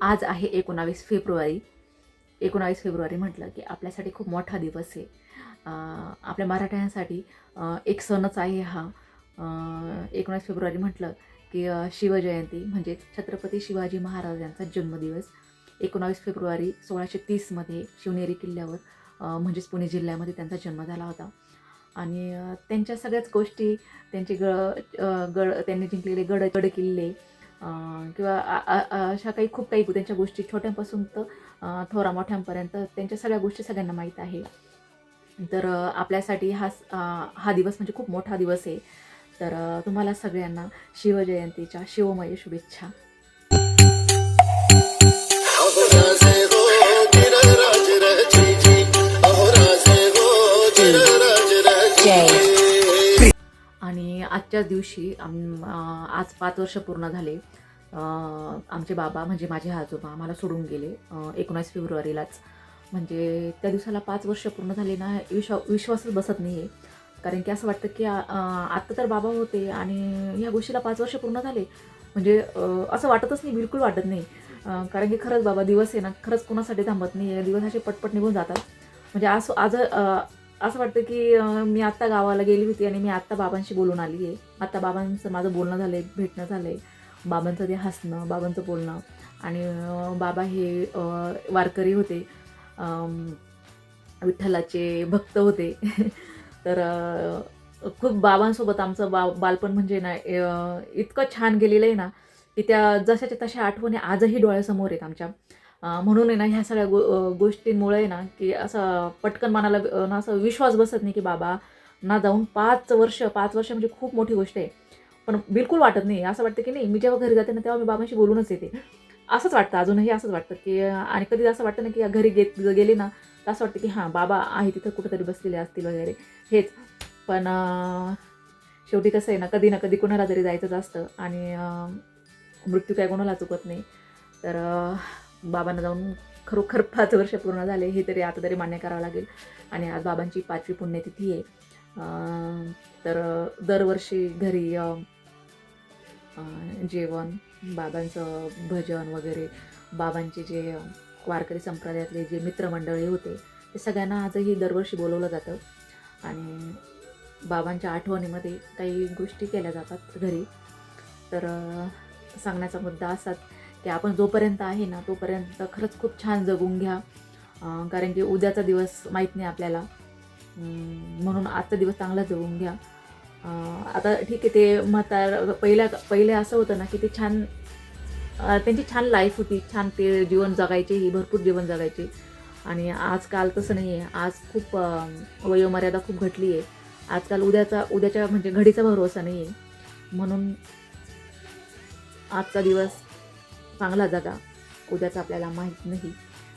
आज आहे 19 February. 19 February म्हटलं की आपल्यासाठी खूप मोठा दिवस आहे. आपल्या मराठ्यांसाठी एक सणच आहे हा. 19 फेब्रुवारी म्हटलं की शिवजयंती म्हणजेच छत्रपती शिवाजी महाराज यांचा जन्मदिवस. 19 फेब्रुवारी 1630मध्ये शिवनेरी किल्ल्यावर म्हणजेच पुणे जिल्ह्यामध्ये त्यांचा जन्म झाला होता. आणि त्यांच्या सगळ्याच गोष्टी, त्यांचे त्यांनी जिंकलेले गड किल्ले, किंवा अशा खूप काही त्यांच्या गोष्टी छोट्यांपासून तर थोरा मोठ्यांपर्यंत त्यांच्या सगळ्या गोष्टी सगळ्यांना माहीत आहे. तर आपल्यासाठी हा दिवस म्हणजे खूप मोठा दिवस आहे. तर तुम्हाला सगळ्यांना शिवजयंतीच्या शिवमय शुभेच्छा. आणि आजच्याच दिवशी आज 5 वर्ष पूर्ण झाले. आमचे बाबा म्हणजे माझे आजोबा आम्हाला सोडून गेले 19 फेब्रुवारीलाच. म्हणजे त्या दिवसाला 5 वर्ष पूर्ण झाले ना, विश्वासच बसत नाही आहे. कारण की असं वाटतं की आत्ता तर बाबा होते आणि ह्या गोष्टीला 5 वर्ष पूर्ण झाले. म्हणजे असं वाटतच नाही, बिलकुल वाटत नाही. कारण की खरंच बाबा दिवस आहे ना, खरंच कोणासाठी थांबत नाही आहे. दिवस असे पटपट निघून जातात. म्हणजे असं वाटतं की मी आत्ता गावाला गेली होती आणि मी आत्ता बाबांशी बोलून आली आहे. आत्ता बाबांचं माझं बोलणं झालं आहे, भेटणं झालं आहे. बाबांचं ते हसणं, बाबांचं बोलणं. आणि बाबा हे वारकरी होते, विठ्ठलाचे भक्त होते. तर खूप बाबांसोबत आमचं बालपण म्हणजे ना इतकं छान गेलेलं आहे ना, की त्या जशाच्या तशा आठवणी आजही डोळ्यासमोर आहेत आमच्या. म्हणून आहे ना, ह्या सगळ्या गोष्टींमुळे आहे ना, की असं पटकन मनाला ना असं विश्वास बसत नाही, की बाबा ना जाऊन 5 वर्ष म्हणजे खूप मोठी गोष्ट आहे. पण बिलकुल वाटत नाही. असं वाटतं की नाही, मी जेव्हा घरी जाते ना, तेव्हा मी बाबांशी बोलूनच येते. असंच वाटतं, अजूनही असंच वाटतं, की आणि कधी असं वाटतं ना, की घरी गेले ना, तर असं वाटतं, की हां, बाबा आहे तिथं कुठेतरी बसलेले असतील वगैरे हेच. पण शेवटी कसं आहे ना कधी कोणाला तरी जायचंच असतं आणि मृत्यू काय कोणाला चुकत नाही. तर बाबांना जाऊन खरोखर 5 वर्ष पूर्ण झाले, हे तरी आता तरी मान्य करावं लागेल. आणि आज बाबांची 5वी पुण्यतिथी आहे. तर दरवर्षी घरी जेवण, बाबांचं भजन वगैरे, बाबांचे जे वारकरी संप्रदायातले जे मित्रमंडळी होते, ते सगळ्यांना आजही दरवर्षी बोलवलं जातं. आणि बाबांच्या आठवणीमध्ये काही गोष्टी केल्या जातात घरी. तर सांगण्याचा मुद्दा असाच, की आपण जोपर्यंत आहे ना, तोपर्यंत खरंच खूप छान जगून घ्या. कारण की उद्याचा दिवस माहीत नाही आपल्याला. म्हणून आजचा दिवस चांगला जगून घ्या. आता ठीक आहे, ते पहिले असं होतं ना, की ते छान त्यांची छान लाईफ होती. छान ते जीवन जगायचे, ही भरपूर जीवन जगायचे. आणि आजकाल तसं नाही आहे. आज खूप वयोमर्यादा खूप घटली आहे. आजकाल उद्याच्या म्हणजे घडीचा भरोसा नाही आहे. म्हणून आजचा दिवस चांगला जगा. उद्याचा आपल्याला माहीत नाही.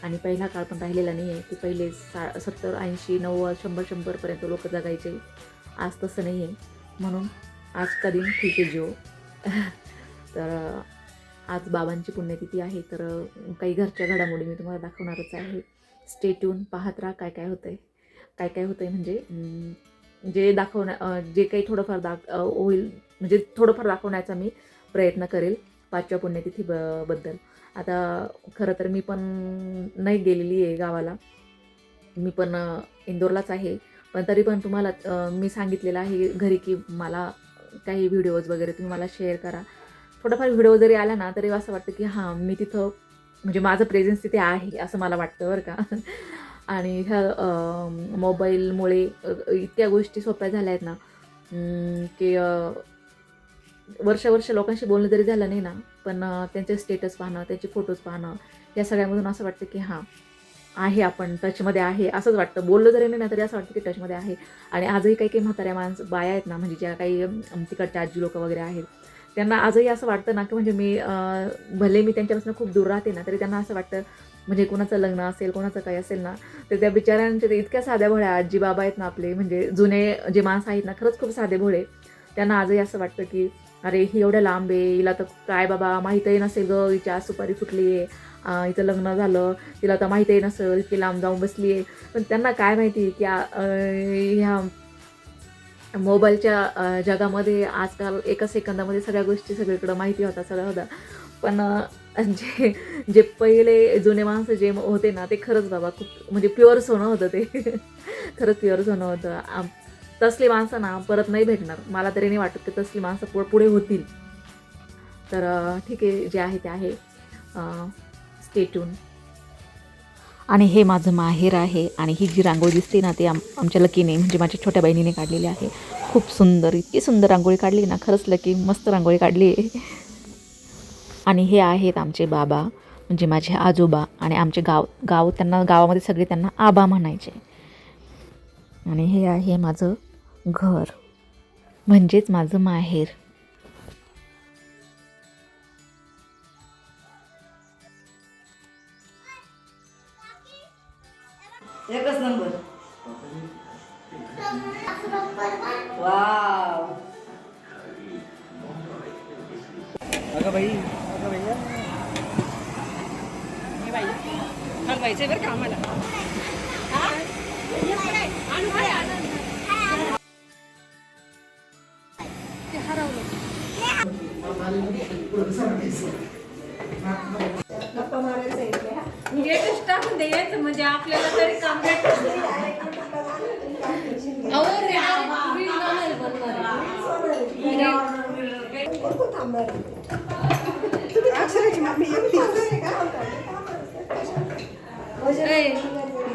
आणि पहिला काळ पण राहिलेला नाही आहे, की पहिले 70, 80, 90, 100 पर्यंत लोकं जगायचे. आज तसं नाही आहे. म्हणून आज का दिन ठीक आहे जिओ. तर आज बाबांची पुण्यतिथी आहे. तर काही घरच्या घडामोडी मी तुम्हाला दाखवणारच आहे. स्टे ट्यून, पाहत राहा काय काय होतं आहे. काय काय होतं आहे म्हणजे जे काही थोडंफार होईल, म्हणजे थोडंफार दाखवण्याचा मी प्रयत्न करेल 5व्या पुण्यतिथी बद्दल. आता खरं तर मी पण नाही गेलेली आहे गावाला. मी पण इंदोरलाच आहे. पण तरी पण तुम्हाला मी सांगितलेलं आहे घरी, की मला काही व्हिडिओज वगैरे तुम्ही मला शेअर करा. थोडाफार व्हिडिओ जरी आला ना, तरी असं वाटतं, की हां, मी तिथं म्हणजे माझं प्रेझेन्स तिथे आहे असं मला वाटतं बरं का. आणि ह्या मोबाईलमुळे इतक्या गोष्टी सोप्या झाल्या आहेत ना, की वर्ष लोकांशी बोलणं जरी झालं नाही ना, पण त्यांचे स्टेटस पाहणं, त्यांचे फोटोज पाहणं, या सगळ्यामधून असं वाटतं, की हां, आहे आपण टचमध्ये आहे असंच वाटतं. बोललं जरी नाही ना, तरी असं वाटतं की टचमध्ये आहे. आणि आजही काही म्हाताऱ्या बाया आहेत ना, म्हणजे ज्या काही तिकडच्या आजी लोकं वगैरे आहेत, त्यांना आजही असं वाटतं ना, की म्हणजे भले मी त्यांच्यापासून खूप दूर राहते ना, तरी त्यांना असं वाटतं म्हणजे कोणाचं लग्न असेल, कोणाचं काही असेल ना, तर त्या बिचाऱ्यांच्या ते इतक्या साध्या भोळ्या आजी बाबा आहेत ना आपले, म्हणजे जुने जे माणसं आहेत ना, खरंच खूप साधे भोळे. त्यांना आजही असं वाटतं की अरे ही एवढ्या लांब आहे, हिला तर काय बाबा माहीतही नसेल गं, हिची आज सुपारी फुटली आहे, हिचं लग्न झालं, तिला तर माहीतही नसेल, इतकी लांब जाऊन बसली आहे. पण त्यांना काय माहिती की ह्या मोबाईलच्या जगामध्ये आजकाल एका सेकंदामध्ये सगळ्या गोष्टी सगळीकडं माहिती होतात, सगळ्या होतात. पण जे जे पहिले जुने माणसं जे होते ना ते खरंच बाबा खूप म्हणजे प्युअर सोनं होतं ते. खरंच प्युअर सोनं होतं. तसली माणसं ना परत नाही भेटणार. मला तरी नाही वाटत की तसली माणसं पुढे होतील. तर ठीक आहे, जे आहे ते आहे. Stay tune. आणि हे माझं माहेर आहे आणि ही जी रांगोळी दिसते ना ती आमच्या लकीने म्हणजे माझ्या छोट्या बहिणीने काढलेली आहे. खूप सुंदर, इतकी सुंदर रांगोळी काढली ना, खरंच लकी मस्त रांगोळी काढली आहे. आणि हे आहेत आमचे बाबा म्हणजे माझे आजोबा आणि आमचे गाव त्यांना गावामध्ये सगळे त्यांना आबा म्हणायचे. आणि हे आहे माझं घर म्हणजेच माझं माहेर. एकच नंबर. वाव. अगं भैया हे बाई हलवायचे बरं का आम्हाला. ते हरवलं. एकच टाकून द्यायचं म्हणजे आपल्याला तरी काम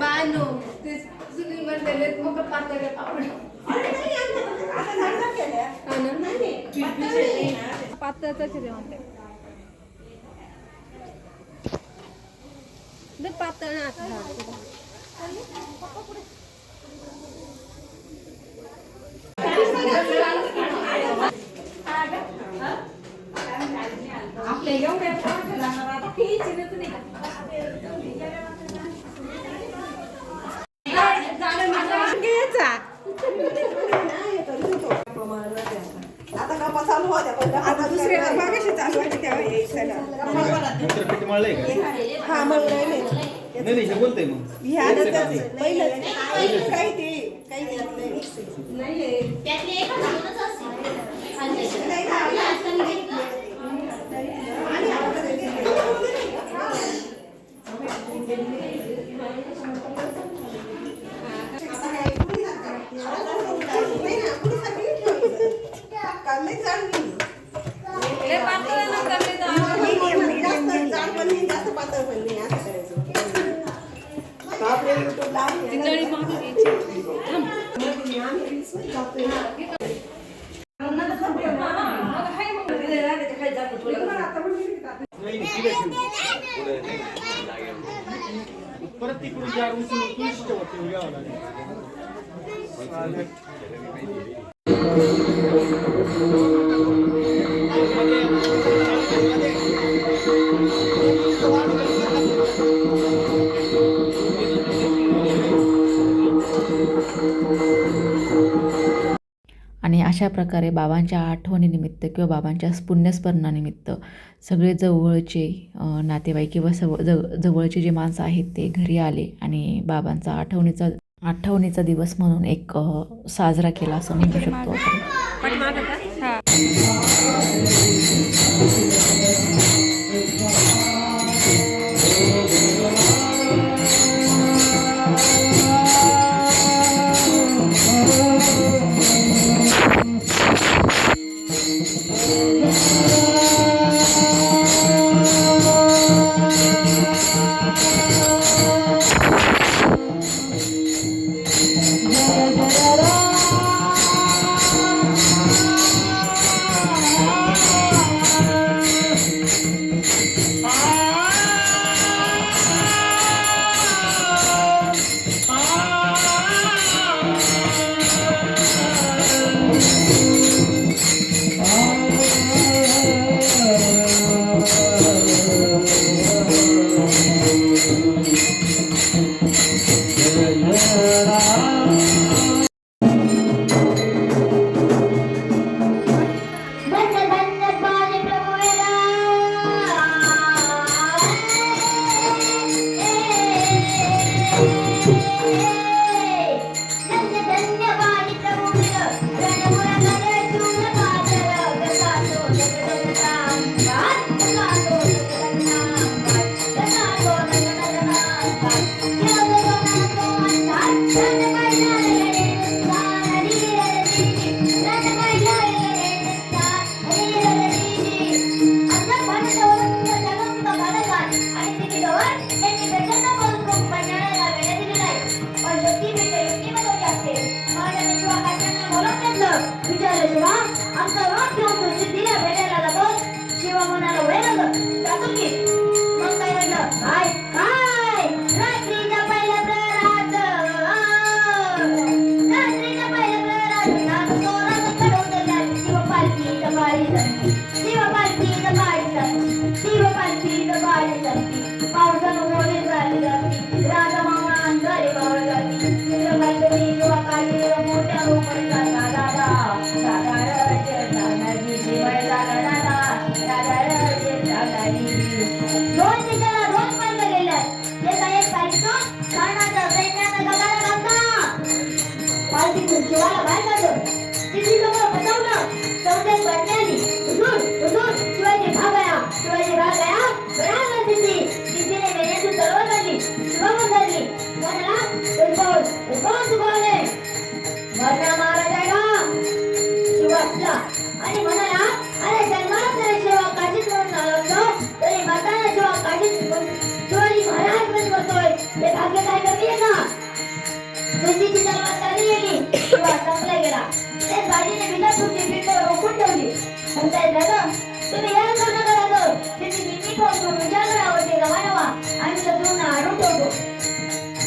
बानो ते सुनील म्हणलेले मग पातळ पापड पातळच म्हणते पातळ आपल्या एवढ्या आता चालू होत्या आता दुसऱ्या मागाशी चालू होते तेव्हा हा मग नाही हे बोलतोय मग पहिलं काही ते काही परत तिकडून जा उचलून यावं लागेल. आणि अशा प्रकारे बाबांच्या आठवणीनिमित्त किंवा बाबांच्या पुण्यस्मरणानिमित्त सगळे जवळचे नातेवाईक किंवा जवळचे जे माणसं आहेत ते घरी आले आणि बाबांचा आठवणीचा दिवस म्हणून एक साजरा केला असं म्हणू शकतो आपण. दोन दिशेला दोन मार्ग गेल्यात. त्याचा एक पायसून कर्णाच्या सैन्यानं गगाला घातला. पालखीतून शिवाला बाहेर काढलं. तिची लोकं बचावलं. चौथ्यात बातमी आली. हुजूर, शिवाजी भाग गया. बराबर सिद्धीने मेल्याची तलवार काढली. शिवावर धरली. म्हणाला, "इरफान चुकवले. वरना मारा जाएगा." शिव हसला आणि म्हणाला, "अरे जन्माला तरी शिवा काशीत म्हणून आलो असतो, तरी मरताना शिवा काशीत शिवाजी महाराज म्हणून बसतोय. हे भाग्य काय कमी आहे का?" सिद्धीची तलवार चालली गेली. शिवा संपला गेला. तेच बाजीने विजापूरची भिंत रोखून ठेवली. म्हणताय दादा, तुम्ही या करू नका दादा. सिद्धी मी पोहोचून विजयगडावरती रवाना व्हा. आम्ही शत्रूंना आडून ठेवतो.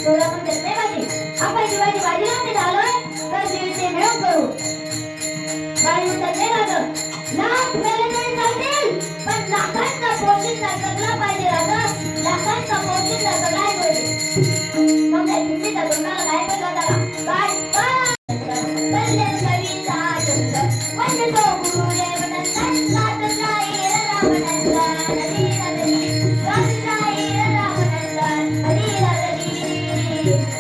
तुला म्हणतात नाही बाजी, आपण शिवाजी बाजीला ते झालोय तर ते मिळवून करू. बाजी म्हणतात नाही दादा, लाख मेले तरी चालतील, पण लाखांचा पोशिंदा जगला पाहिजे दादा. लाखांचा पोशिंदा जगलाय पाहिजे. मग त्या किमतीचा तोंडाला काय पडला त्याला? काय कल्याण कवीचा आनंद वंदतो गुरुदेव नंदन. गात जाईल रामनंदन हरी हरी. गात जाईल रामनंदन हरी हरी.